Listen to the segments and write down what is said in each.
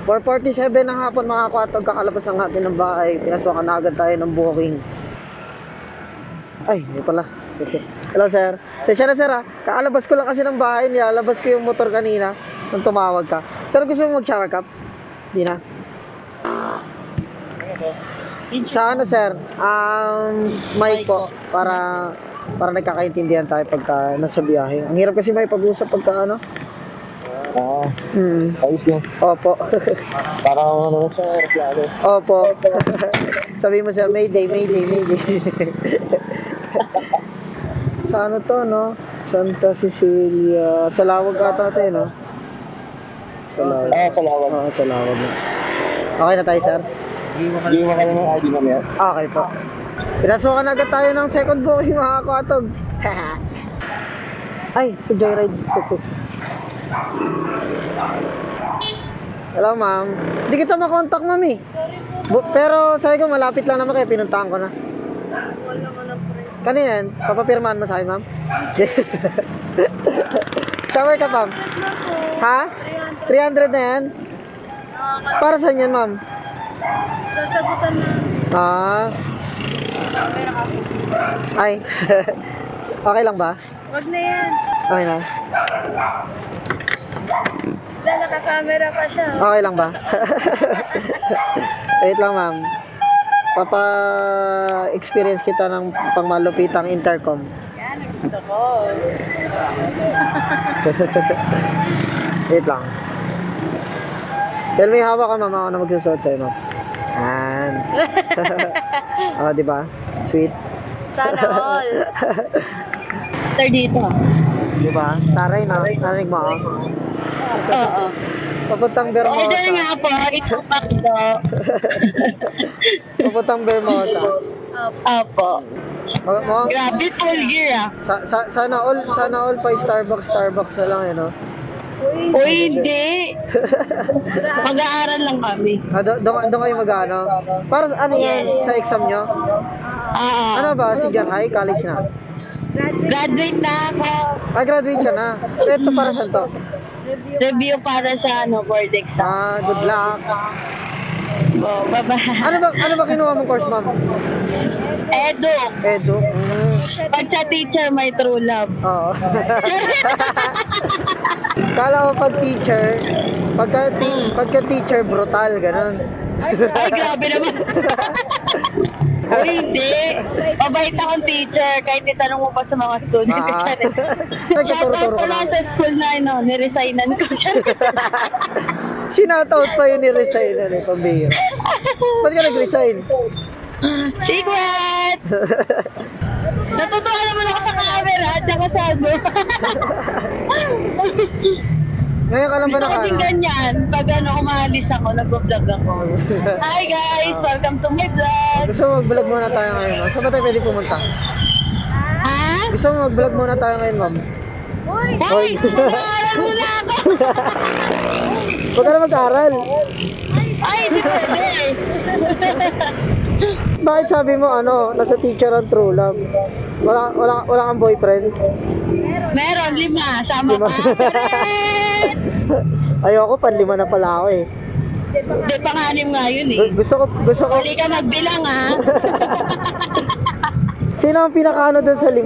4:47 ng hapon mga kwatog, kakalabas ang atin ng bahay. Pinaswakan na agad tayo ng booking. Ay, hindi pala. Hello sir. Sensya na sir ha. Kakalabas ko lang kasi ng bahay. Nilalabas ko yung motor kanina nung tumawag ka. Sir, gusto mo mag-shower cup? Hindi na. Sa ano sir? Mic po. Para nagkakaintindihan tayo pagka nasa biyahe. Ang hirap kasi may pag-usap pagka ano. Ayos yun. Opo. Parang ano sa aeroplano. Opo. Sabi mo sir, Mayday. Sa ano to, no? Santa Cecilia. Sa Lawag ata tayo, no? Sa Lawag. Sa Lawag. Oo, sa Lawag. Okay na tayo, sir? Hindi mo kayo ng ID mamaya. Okay po. Pinasukan agad tayo ng second booking, mga kwatog. Ay, sa Joyride. Hello, ma'am. Hindi kita makontak, ma'am eh. Pero sabi ko, malapit lang naman kaya pinuntahan ko na. Wala ka na pre. Kanina yan, papapirmahan mo sa akin, ma'am? Shower ka, ma'am? Ha? 300 na yan? Para saan yan, ma'am? Sasagutan na. Camera ka. Ay. Okay lang ba? Wag na yan. Okay na. Wala, naka-camera pa siya. Okay lang ba? Wait lang, ma'am. Papa-experience kita ng pangmalupitang intercom. Yan, gusto ko. Wait lang. Dahil may hawak ka, ma'am. Ako na magsusuot sa'yo, ma'am. Yan. Oh, di ba? Sweet. Sana all. Sir, dito. Di ba? Taray na. Narinig mo ako. Oo. Papuntang Bermosa. Order nga po. Ito pa po. Papuntang Bermosa. Opo. Mo? Grabe, full gear ah. Sana all pa Starbucks na lang, eh, no? Uy, hindi. Mag-aaral lang kami. Doon kayo mag-ano? Para ano yan sa exam nyo? Ano ba? Senior high? College na? Graduate na ako. Graduate ka na. Ito para saan to? Review para sa board exam. Good luck. Oh, bye-bye. Ano ba kinuha mong course, ma'am? Edu. Pag sa teacher, may true love. Oo. Kala ko pagka teacher, brutal, ganun. Ay, grabe naman. Uy, hindi. Mabait akong teacher, kahit itanong mo pa sa mga students. Shoutout ko lang sa school na, niresignan ko siya. Sinoutout pa yun ni-resign, pambihira. Ba't ka nag-resign? Secret! Natutuwa naman ako sa camera at saka sa Ngayon ka lang ba Gusto ko din ganyan. Pag umalis ako, nag-vlog ako. Hi guys! Welcome to my vlog! Gusto mo mag-vlog muna tayo ngayon, ma'am? Saan ba tayo pwede pumunta? Ha? Gusto mo mag-vlog muna tayo ngayon, ma'am? Hoy! Mag-aaral muna ako! Huwag ka na mag-aral. Ay, di pwede! Bakit sabi mo, nasa teacher ang true love? Wala kang boyfriend? Meron, 5. Sama pa. Ayoko, 5 na pala ako eh. Di pang-anim nga yun eh. Gusto ko. Huli ka magbilang ha. Sino ang pinakaano doon sa 5?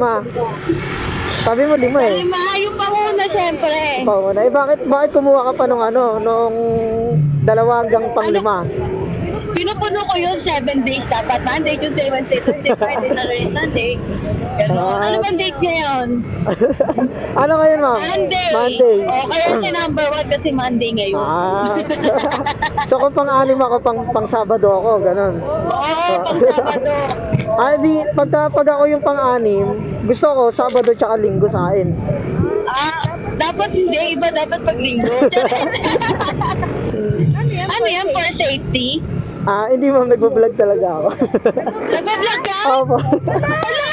Sabi mo 5 eh. 5, yung panguna syempre. Pauna. Bakit kumuha ka pa nung 2 hanggang pang 5? Pinupuno ko yun 7 days dapat. Monday, Tuesday, Wednesday, Thursday, Friday, Saturday, Sunday. Ano bang date ngayon? Ano ngayon, ma'am? Monday. O, kaya si number 1 kasi Monday ngayon. So kung pang-6 ako, pang Sabado ako, ganun. Oo, pang Sabado. Pag ako yung pang-6, gusto ko Sabado tsaka Linggo sa akin. Dapat hindi. Iba dapat pag Linggo. Ano yan? For safety? Hindi, ma'am, nagbablog talaga ako. Nag-vlog ka? Opo. Ala!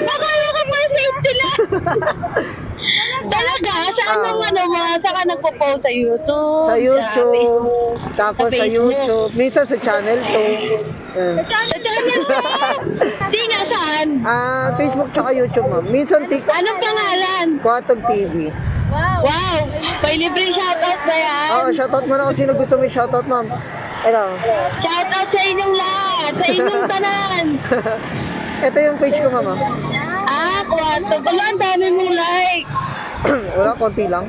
Nakaya ko for safety na. Talaga? Saan saan ka nagpo-post sa YouTube? Sa YouTube. Facebook, Tapos sa Facebook. YouTube. Minsan sa channel 2. Sa channel mo? Di nga saan? Facebook tsaka YouTube, ma'am. Minsan TikTok. Anong pangalan? Kwatog TV. Wow! May libreng shoutout ba yan? Oo, shoutout mo na kung sino gusto mo i-shoutout, ma'am. Ito. Shoutout sa inyong lahat! Sa inyong tanan! Ito yung page ko, ma'am. Kwarto. Wala, ang dami mong like. Wala, konti lang.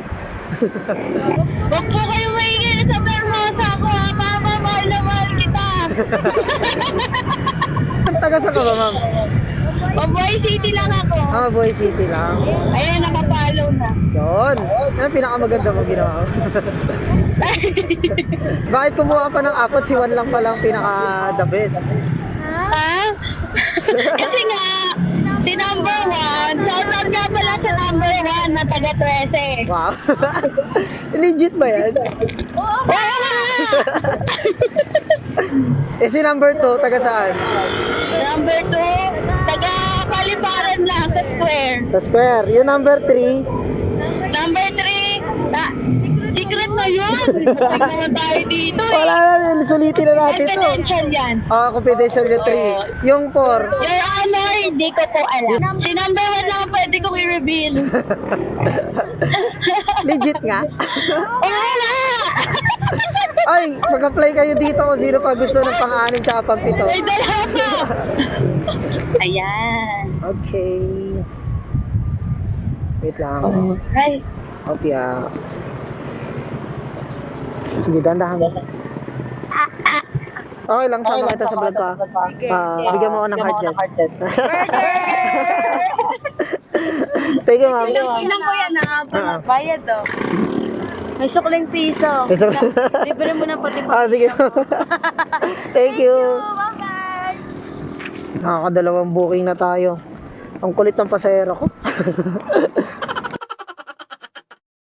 Huwag po kayo maingin sa Permosa ko, ha? Mama, mahal na mahal kita. Taga sa ka ba, ma'am? Mabuhay City lang ako. Boy City lang. Ayan, nakapalaw na. Yun. Yan ang pinakamaganda mo ginawa ko. Bakit kumuha pa ng apat? Si Juan lang palang pinaka-the best. Kasi nga, si number 1, shoutout nga pala sa number 1 na taga 13. Wow. Legit ba yan? Oo nga! Si number 2, taga saan? Number 2, taga Kaliparan lang sa square. Sa Square. Yung number 3, Number 3, secret na yun. Hindi naman tayo dito eh. wala na, sulitin na natin to. Confidential yan. Confidential yung 3. Yung 4, Your Honor, hindi ko po alam. Si number 1 lang ang pwede kong i-reveal. legit nga. Oo nga! Ay, mag-apply kayo dito kung sino pa gusto ng pang-anim tsaka pang-pito. May dalawa pa! Ayan. Okay. Wait lang. Ay, Okay, sige, dandahan. Okay lang, sama kita sa vlog ka. Bigyan mo ako ng hard jet. Thank you, ma'am. ilang ko yan bayad oh. May sukling piso. Libre mo na pati Sige. Thank you. Bye-bye! Nakakadalawang booking na tayo. Ang kulit ng pasahero ko.